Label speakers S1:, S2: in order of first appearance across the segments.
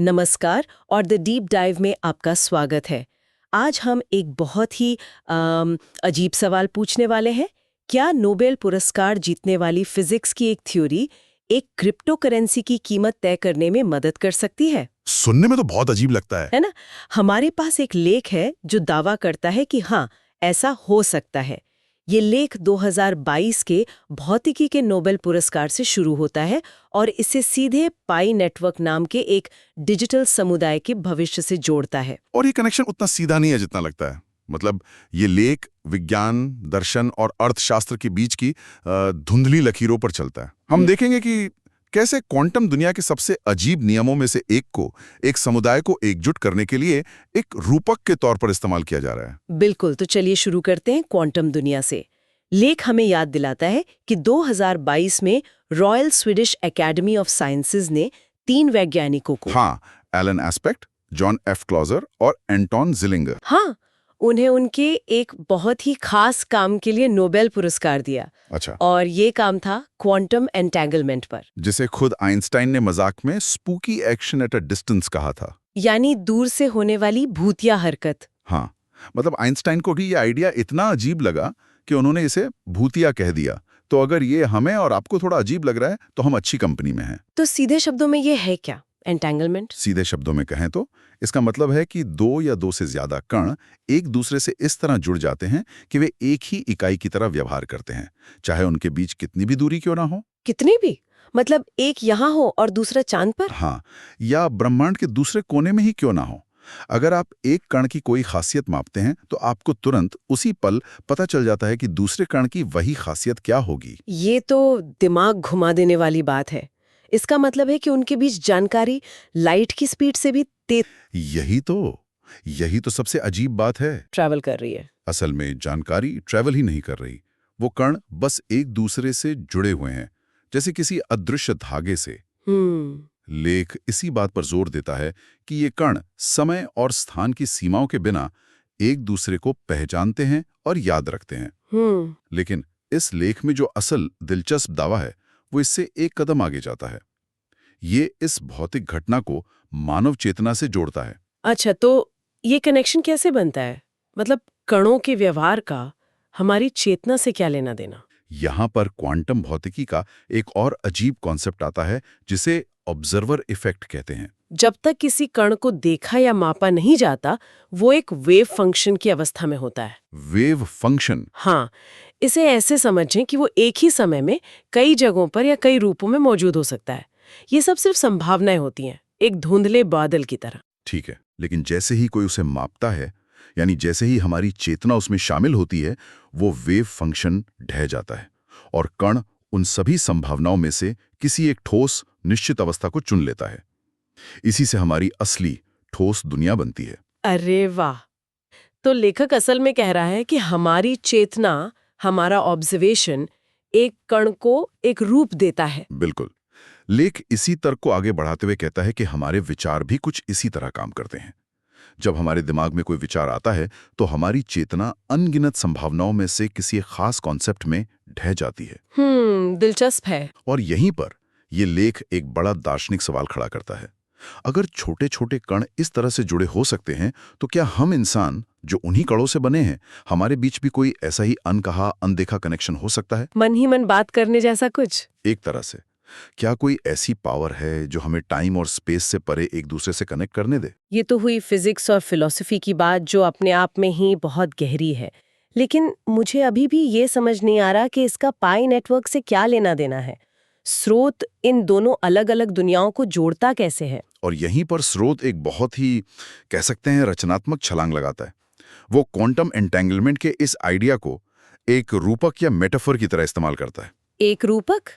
S1: नमस्कार और the deep dive में आपका स्वागत है। आज हम एक बहुत ही अजीब सवाल पूछने वाले हैं। क्या नोबेल पुरस्कार जीतने वाली फिजिक्स की एक थ्योरी एक क्रिप्टो करेंसी की कीमत तय करने में मदद कर सकती है?
S2: सुनने में तो बहुत अजीब लगता
S1: है ना? हमारे पास एक लेख है जो दावा करता है कि हाँ, ऐसा हो सकता है। ये लेख 2022 के भौतिकी के नोबेल पुरस्कार से शुरू होता है और इसे सीधे पाई नेटवर्क नाम के एक डिजिटल समुदाय के भविष्य से जोड़ता है।
S2: और ये कनेक्शन उतना सीधा नहीं है जितना लगता है। मतलब ये लेख विज्ञान, दर्शन और अर्थशास्त्र के बीच की धुंधली लकीरों पर चलता है। हम देखेंगे कि कैसे क्वांटम दुनिया के सबसे अजीब नियमों में से एक को एक समुदाय को एकजुट करने के लिए एक रूपक के तौर पर इस्तेमाल किया जा रहा है।
S1: बिल्कुल, तो चलिए शुरू करते हैं क्वांटम दुनिया से। लेख हमें याद दिलाता है कि 2022 में royal Swedish academy of sciences ने 3 वैज्ञानिकों को
S2: Alain Aspect, John F Clauser और एंटोन जिलिंगर,
S1: उन्हें उनके एक बहुत ही खास काम के लिए नोबेल पुरस्कार दिया।
S2: अच्छा।
S1: और ये काम था क्वांटम एंटेंगलमेंट पर,
S2: जिसे खुद आइंस्टाइन ने मजाक में spooky action at a distance कहा था,
S1: यानी दूर से होने वाली भूतिया हरकत।
S2: मतलब आइंस्टाइन को भी ये आइडिया इतना अजीब लगा कि उन्होंने इसे भूतिया कह दिया। तो अगर ये हमें और आपको थोड़ा अजीब लग रहा है तो हम अच्छी कंपनी में हैं।
S1: तो सीधे शब्दों में ये है क्या एंटेंगलमेंट?
S2: सीधे शब्दों में कहें तो इसका मतलब है कि 2 या 2 से ज्यादा कण एक दूसरे से इस तरह जुड़ जाते हैं कि वे एक ही इकाई की तरह व्यवहार करते हैं, चाहे उनके बीच कितनी भी दूरी क्यों ना हो।
S1: कितनी भी? मतलब एक यहाँ हो और दूसरा चांद पर?
S2: या ब्रह्मांड के दूसरे कोने में ही क्यों ना हो। अगर आप एक कण की कोई खासियत मापते हैं तो आपको तुरंत उसी पल पता चल जाता है कि दूसरे कण की वही खासियत क्या होगी।
S1: ये तो दिमाग घुमा देने वाली बात है। इसका मतलब है कि उनके बीच जानकारी लाइट की स्पीड से भी तेज
S2: यही तो सबसे अजीब बात है।
S1: ट्रैवल कर रही है।
S2: असल में जानकारी ट्रैवल ही नहीं कर रही, वो कण बस एक दूसरे से जुड़े हुए हैं, जैसे किसी अदृश्य धागे से। लेख इसी बात पर जोर देता है कि ये कण समय और स्थान की सीमाओं के बिना एक दूसरे को पहचानते हैं और याद रखते हैं। लेकिन इस लेख में जो असल दिलचस्प दावा है वो इससे एक कदम आगे जाता है। ये इस भौतिक घटना को मानव चेतना से जोड़ता है।
S1: अच्छा, तो ये कनेक्शन कैसे बनता है? मतलब कणों के व्यवहार का हमारी चेतना से क्या लेना देना?
S2: यहाँ पर क्वांटम भौतिकी का एक और अजीब कॉन्सेप्ट आता है जिसे ऑब्जर्वर इफेक्ट कहते हैं।
S1: जब तक किसी कण को देखा या मापा नहीं जाता, वो एक वेव फंक्शन की अवस्था में होता है।
S2: Wave function?
S1: इसे ऐसे समझें कि वो एक ही समय में कई जगहों पर या कई रूपों में मौजूद हो सकता है। ये सब सिर्फ संभावनाएं होती हैं, एक धुंधले बादल की तरह।
S2: ठीक है, लेकिन जैसे ही कोई उसे मापता है, यानी जैसे ही हमारी चेतना उसमें शामिल होती है, वो वेव फंक्शन ढह जाता है और कण उन सभी संभावनाओं में से किसी एक ठोस निश्चित अवस्था को चुन लेता है। इसी से हमारी असली ठोस दुनिया बनती है।
S1: अरे वाह! तो लेखक असल में कह रहा है कि हमारी चेतना, हमारा ऑब्जर्वेशन एक कण को एक रूप देता है।
S2: बिल्कुल। लेख इसी तर्क को आगे बढ़ाते हुए कहता है कि हमारे विचार भी कुछ इसी तरह काम करते हैं। जब हमारे दिमाग में कोई विचार आता है तो हमारी चेतना अनगिनत संभावनाओं में से किसी एक खास कॉन्सेप्ट में ढह जाती है।
S1: दिलचस्प है।
S2: और यहीं पर यह लेख एक बड़ा दार्शनिक सवाल खड़ा करता है। अगर छोटे छोटे कण इस तरह से जुड़े हो सकते हैं तो क्या हम इंसान, जो उन्हीं कणों से बने हैं, हमारे बीच भी कोई ऐसा ही अनकहा अनदेखा कनेक्शन हो सकता है?
S1: मन ही मन बात करने जैसा कुछ।
S2: एक तरह से। क्या कोई ऐसी पावर है जो हमें टाइम और स्पेस से परे एक दूसरे से कनेक्ट करने दे?
S1: ये तो हुई फिजिक्स और फिलॉसफी की बात, जो अपने आप में ही बहुत गहरी है। लेकिन मुझे अभी भी ये समझ नहीं आ रहा कि इसका पाई नेटवर्क से क्या लेना देना है। स्रोत इन दोनों अलग अलग दुनियाओं को जोड़ता कैसे है?
S2: और यहीं पर स्रोत एक बहुत ही, कह सकते हैं, रचनात्मक छलांग लगाता है। वो क्वांटम एंटेंगलमेंट के इस आइडिया को एक रूपक या मेटाफर की तरह इस्तेमाल करता है।
S1: एक रूपक?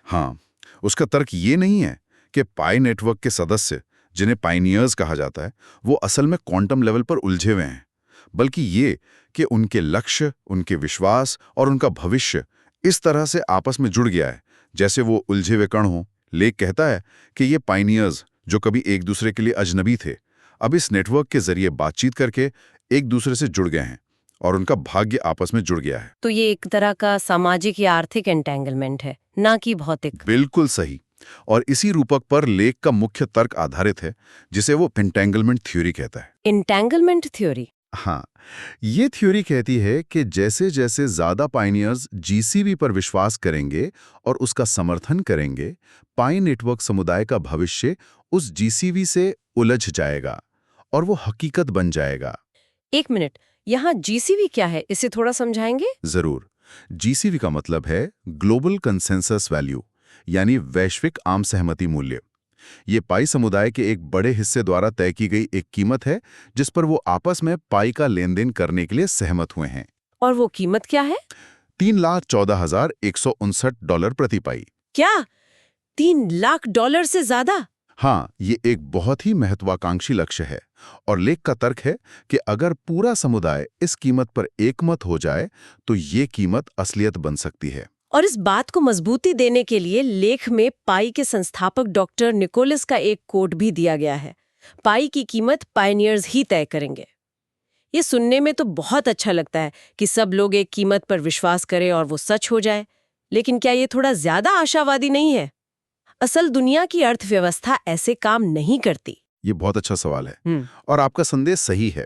S2: उसका तर्क ये नहीं है कि पाई नेटवर्क के सदस्य, जिन्हें पायनियर्स कहा जाता है, वो असल में क्वांटम लेवल पर उलझे हुए हैं, बल्कि ये कि उनके लक्ष्य, उनके विश्वास और उनका भविष्य इस तरह से आपस में जुड़ गया है जैसे वो उलझे हुए कण हों। लेख कहता है कि ये पायनियर्स, जो कभी एक दूसरे के लिए अजनबी थे, अब इस नेटवर्क के जरिए बातचीत करके एक दूसरे से जुड़ गए हैं और उनका भाग्य आपस में जुड़ गया है।
S1: तो ये एक तरह का सामाजिक या आर्थिक एंटेंगलमेंट है, ना कि भौतिक।
S2: बिल्कुल सही। और इसी रूपक पर लेख का मुख्य तर्क आधारित है, जिसे वो एंटेंगलमेंट थ्योरी कहता है।
S1: Entanglement theory?
S2: हाँ, ये थ्योरी कहती है कि जैसे जैसे ज्यादा पायनियर्स जीसीवी पर विश्वास करेंगे और उसका समर्थन करेंगे, पाई नेटवर्क समुदाय का भविष्य उस जीसीवी से उलझ जाएगा और वो हकीकत बन जाएगा।
S1: एक मिनट, यहाँ जीसीवी क्या है, इसे थोड़ा समझाएंगे?
S2: जरूर। जीसीवी का मतलब है ग्लोबल कंसेंसस वैल्यू, यानी वैश्विक आम सहमति मूल्य। ये पाई समुदाय के एक बड़े हिस्से द्वारा तय की गई एक कीमत है, जिस पर वो आपस में पाई का लेन देन करने के लिए सहमत हुए हैं।
S1: और वो कीमत क्या है?
S2: $3,14,159 प्रति पाई।
S1: क्या $3 लाख से ज्यादा?
S2: हाँ, ये एक बहुत ही महत्वाकांक्षी लक्ष्य है और लेख का तर्क है कि अगर पूरा समुदाय इस कीमत पर एकमत हो जाए तो ये कीमत असलियत बन सकती है।
S1: और इस बात को मजबूती देने के लिए लेख में पाई के संस्थापक डॉक्टर निकोलस का एक कोट भी दिया गया है। पाई की कीमत पायनियर्स ही तय करेंगे। ये सुनने में तो बहुत अच्छा लगता है कि सब लोग एक कीमत पर विश्वास करें और वो सच हो जाए, लेकिन क्या ये थोड़ा ज्यादा आशावादी नहीं है? असल दुनिया की अर्थव्यवस्था ऐसे काम नहीं करती।
S2: ये बहुत अच्छा सवाल है और आपका संदेश सही है।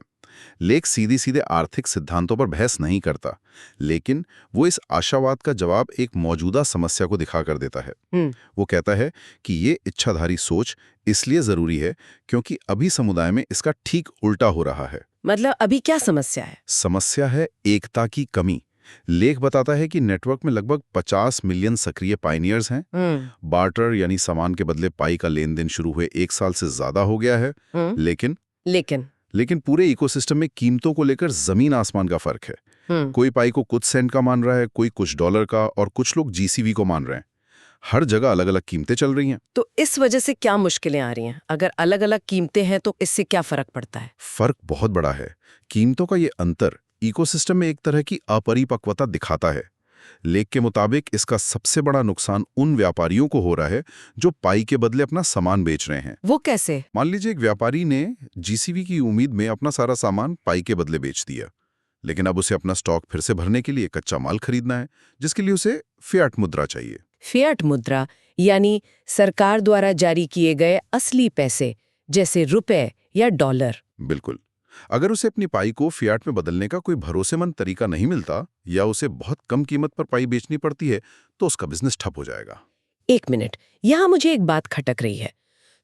S2: लेख सीधी सीधे आर्थिक सिद्धांतों पर बहस नहीं करता, लेकिन वो इस आशावाद का जवाब एक मौजूदा समस्या को दिखाकर देता है। वो कहता है कि ये इच्छाधारी सोच इसलिए जरूरी है क्योंकि अभी समुदाय में इसका ठीक उल्टा हो रहा है।
S1: मतलब अभी क्या समस्या है?
S2: समस्या है एकता की कमी। लेख बताता है कि नेटवर्क में लगभग 50 मिलियन सक्रिय पायनियर्स हैं। बार्टर यानी सामान के बदले पाई का लेन देन शुरू हुए 1 साल से ज्यादा हो गया है। लेकिन पूरे इकोसिस्टम में कीमतों को लेकर जमीन आसमान का फर्क है। कोई पाई को कुछ सेंट का मान रहा है, कोई कुछ डॉलर का, और कुछ लोग जीसीवी को मान रहे हैं। हर जगह अलग अलग कीमतें चल रही हैं।
S1: तो इस वजह से क्या मुश्किलें आ रही हैं? अगर अलग अलग कीमतें हैं तो इससे क्या फर्क पड़ता है?
S2: फर्क बहुत बड़ा है। कीमतों का ये अंतर इकोसिस्टम में एक तरह की अपरिपक्वता दिखाता है। लेख के मुताबिक इसका सबसे बड़ा नुकसान उन व्यापारियों को हो रहा है जो पाई के बदले अपना सामान बेच रहे हैं।
S1: वो कैसे?
S2: मान लीजिए एक व्यापारी ने जीसीवी की उम्मीद में अपना सारा सामान पाई के बदले बेच दिया, लेकिन अब उसे अपना स्टॉक फिर से भरने के लिए कच्चा माल खरीदना है, जिसके लिए उसे फियाट मुद्रा चाहिए।
S1: फियाट मुद्रा यानी सरकार द्वारा जारी किए गए असली पैसे, जैसे रुपए या डॉलर।
S2: बिल्कुल। अगर उसे अपनी पाई को फियाट में बदलने का कोई भरोसेमंद तरीका नहीं मिलता या उसे बहुत कम कीमत पर पाई बेचनी पड़ती है तो उसका बिजनेस ठप हो जाएगा।
S1: एक मिनट, यहाँ मुझे एक बात खटक रही है।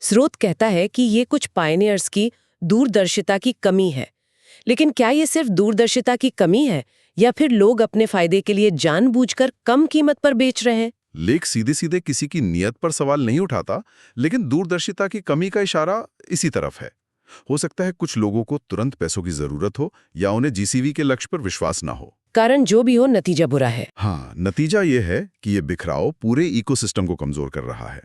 S1: स्रोत कहता है कि ये कुछ पायनियर्स की दूरदर्शिता की कमी है, लेकिन क्या ये सिर्फ दूरदर्शिता की कमी है या फिर लोग अपने फायदे के लिए जानबूझकर कम कीमत पर बेच रहे हैं?
S2: लेख सीधे सीधे किसी की नीयत पर सवाल नहीं उठाता, लेकिन दूरदर्शिता की कमी का इशारा इसी तरफ है। हो सकता है कुछ लोगों को तुरंत पैसों की जरूरत हो या उन्हें जीसीवी के लक्ष्य पर विश्वास ना हो।
S1: कारण जो भी हो, नतीजा बुरा है।
S2: हाँ, नतीजा ये है कि ये बिखराव पूरे इकोसिस्टम को कमजोर कर रहा है।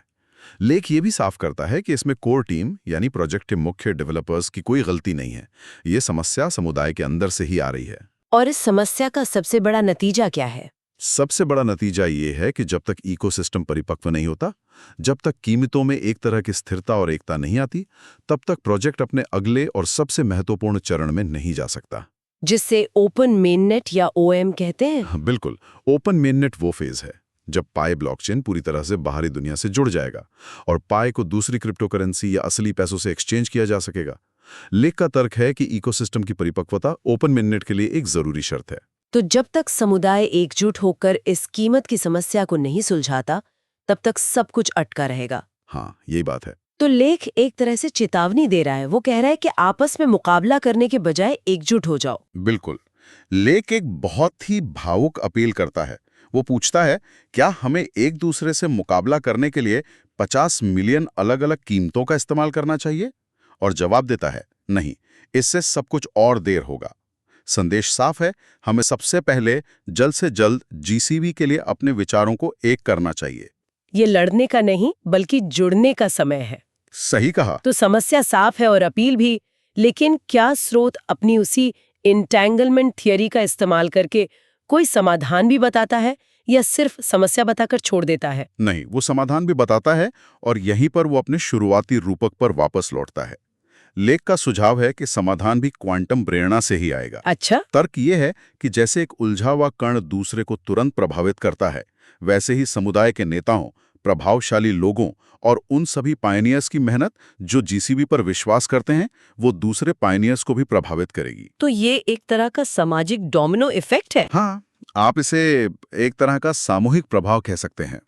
S2: लेख ये भी साफ करता है कि इसमें कोर टीम यानी प्रोजेक्ट के मुख्य डेवलपर्स की कोई गलती नहीं है। ये समस्या समुदाय के अंदर से ही आ रही है।
S1: और इस समस्या का सबसे बड़ा नतीजा क्या है?
S2: सबसे बड़ा नतीजा ये है कि जब तक इकोसिस्टम परिपक्व नहीं होता, जब तक कीमतों में एक तरह की स्थिरता और एकता नहीं आती, तब तक प्रोजेक्ट अपने अगले और सबसे महत्वपूर्ण चरण में नहीं जा सकता,
S1: जिससे ओपन मेननेट या ओएम कहते हैं।
S2: बिल्कुल। ओपन मेननेट वो फेज है जब पाई ब्लॉकचेन पूरी तरह से बाहरी दुनिया से जुड़ जाएगा और पाई को दूसरी क्रिप्टो करेंसी या असली पैसों से एक्सचेंज किया जा सकेगा। लेख का तर्क है कि इकोसिस्टम की परिपक्वता ओपन मेननेट के लिए एक जरूरी शर्त है।
S1: तो जब तक समुदाय एकजुट होकर इस कीमत की समस्या को नहीं सुलझाता, तब तक सब कुछ अटका रहेगा।
S2: हाँ, यही बात है।
S1: तो लेख एक तरह से चेतावनी दे रहा है। वो कह रहा है कि आपस में मुकाबला करने के बजाय एकजुट हो जाओ।
S2: बिल्कुल। लेख एक बहुत ही भावुक अपील करता है। वो पूछता है, क्या हमें एक दूसरे से मुकाबला करने के लिए 50 मिलियन अलग अलग कीमतों का इस्तेमाल करना चाहिए? और जवाब देता है, नहीं, इससे सब कुछ और देर होगा। संदेश साफ है, हमें सबसे पहले जल्द से जल्द जीसीवी के लिए अपने विचारों को एक करना चाहिए।
S1: ये लड़ने का नहीं बल्कि जुड़ने का समय है।
S2: सही कहा।
S1: तो समस्या साफ है और अपील भी, लेकिन क्या स्रोत अपनी उसी एंटेंगलमेंट थियरी का इस्तेमाल करके कोई समाधान भी बताता है या सिर्फ समस्या बताकर छोड़ देता है?
S2: नहीं, वो समाधान भी बताता है और यहीं पर वो अपने शुरुआती रूपक पर वापस लौटता है। लेख का सुझाव है कि समाधान भी क्वांटम प्रेरणा से ही आएगा।
S1: अच्छा?
S2: तर्क ये है कि जैसे एक उलझा हुआ कण दूसरे को तुरंत प्रभावित करता है, वैसे ही समुदाय के नेताओं, प्रभावशाली लोगों और उन सभी पायनियर्स की मेहनत जो जीसीबी पर विश्वास करते हैं, वो दूसरे पायनियर्स को भी प्रभावित करेगी।
S1: तो ये एक तरह का सामाजिक डोमिनो इफेक्ट है।
S2: हाँ, आप इसे एक तरह का सामूहिक प्रभाव कह सकते हैं।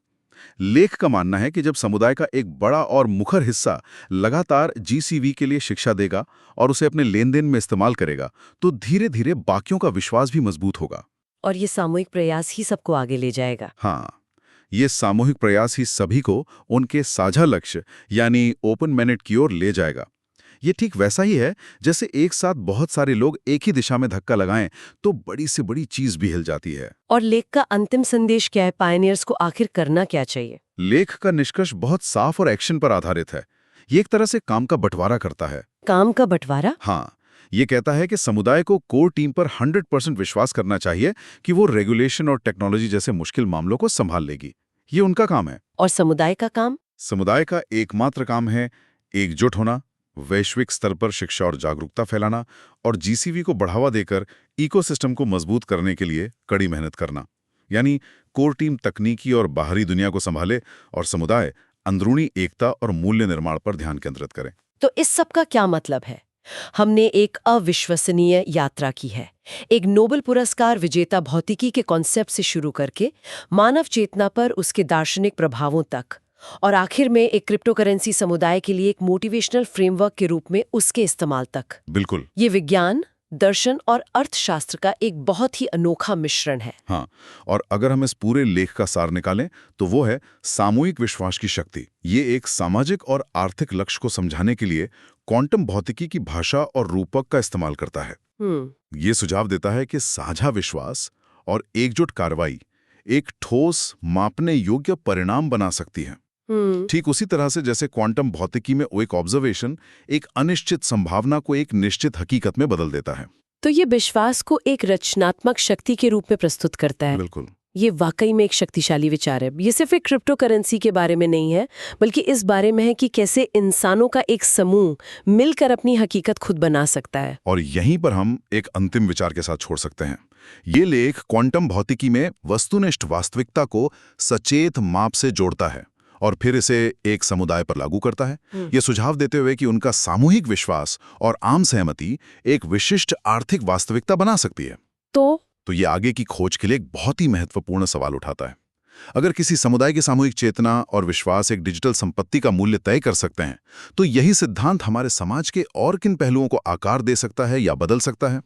S2: लेख का मानना है कि जब समुदाय का एक बड़ा और मुखर हिस्सा लगातार जीसीवी के लिए शिक्षा देगा और उसे अपने लेन देन में इस्तेमाल करेगा, तो धीरे धीरे बाकियों का विश्वास भी मजबूत होगा।
S1: और ये सामूहिक प्रयास ही सबको आगे ले जाएगा।
S2: हाँ, ये सामूहिक प्रयास ही सभी को उनके साझा लक्ष्य यानी ओपन मैनेट की ओर ले जाएगा। ये ठीक वैसा ही है जैसे एक साथ बहुत सारे लोग एक ही दिशा में धक्का लगाएं तो बड़ी से बड़ी चीज भी हिल जाती है।
S1: और लेख का अंतिम संदेश क्या है? पायनियर्स को आखिर करना क्या चाहिए?
S2: लेख का निष्कर्ष बहुत साफ और एक्शन पर आधारित है। ये एक तरह से काम का बंटवारा करता है।
S1: काम का बंटवारा?
S2: हाँ, ये कहता है कि समुदाय को कोर टीम पर 100% विश्वास करना चाहिए कि वो रेगुलेशन और टेक्नोलॉजी जैसे मुश्किल मामलों को संभाल लेगी। ये उनका काम है।
S1: और समुदाय का काम?
S2: समुदाय का एकमात्र काम है एकजुट होना, वैश्विक स्तर पर शिक्षा और जागरूकता फैलाना और जीसीवी को बढ़ावा देकर इकोसिस्टम को मजबूत करने के लिए कड़ी मेहनत करना। यानी कोर टीम तकनीकी और बाहरी दुनिया को संभाले और समुदाय अंदरूनी एकता और मूल्य निर्माण पर ध्यान केंद्रित करे।
S1: तो इस सब का क्या मतलब है? हमने एक अविश्वसनीय यात्रा की है, एक नोबेल पुरस्कार विजेता भौतिकी के कॉन्सेप्ट से शुरू करके मानव चेतना पर उसके दार्शनिक प्रभावों तक, और आखिर में एक क्रिप्टोकरेंसी समुदाय के लिए एक मोटिवेशनल फ्रेमवर्क के रूप में उसके इस्तेमाल तक।
S2: बिल्कुल।
S1: ये विज्ञान, दर्शन और अर्थशास्त्र का एक बहुत ही अनोखा मिश्रण है।
S2: हाँ, और अगर हम इस पूरे लेख का सार निकालें तो वो है सामूहिक विश्वास की शक्ति। ये एक सामाजिक और आर्थिक लक्ष्य को समझाने के लिए क्वांटम भौतिकी की भाषा और रूपक का इस्तेमाल करता है। ये सुझाव देता है कि साझा विश्वास और एकजुट कार्रवाई एक ठोस, मापने योग्य परिणाम बना सकती है। ठीक उसी तरह से जैसे क्वांटम भौतिकी में एक ऑब्जर्वेशन एक अनिश्चित संभावना को एक निश्चित हकीकत में बदल देता है।
S1: तो ये विश्वास को एक रचनात्मक शक्ति के रूप में प्रस्तुत करता है।
S2: बिल्कुल।
S1: ये वाकई में एक शक्तिशाली विचार है। ये सिर्फ एक क्रिप्टो करेंसी के बारे में नहीं है, बल्कि इस बारे में है कि कैसे इंसानों का एक समूह मिलकर अपनी हकीकत खुद बना सकता है।
S2: और यहीं पर हम एक अंतिम विचार के साथ छोड़ सकते हैं। ये लेख क्वांटम भौतिकी में वस्तुनिष्ठ वास्तविकता को सचेत माप से जोड़ता है और फिर इसे एक समुदाय पर लागू करता है, ये सुझाव देते हुए कि उनका सामूहिक विश्वास और आम सहमति एक विशिष्ट आर्थिक वास्तविकता बना सकती है। तो ये आगे की खोज के लिए एक बहुत ही महत्वपूर्ण सवाल उठाता है। अगर किसी समुदाय की सामूहिक चेतना और विश्वास एक डिजिटल संपत्ति का मूल्य तय कर सकते हैं, तो यही सिद्धांत हमारे समाज के और किन पहलुओं को आकार दे सकता है या बदल सकता है?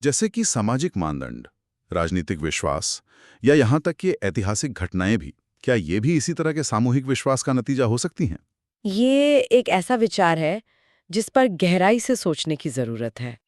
S2: जैसे कि सामाजिक मानदंड, राजनीतिक विश्वास या यहाँ तक कि ऐतिहासिक घटनाएं भी, क्या ये भी इसी तरह के सामूहिक विश्वास का नतीजा हो सकती हैं?
S1: ये एक ऐसा विचार है जिस पर गहराई से सोचने की जरूरत है।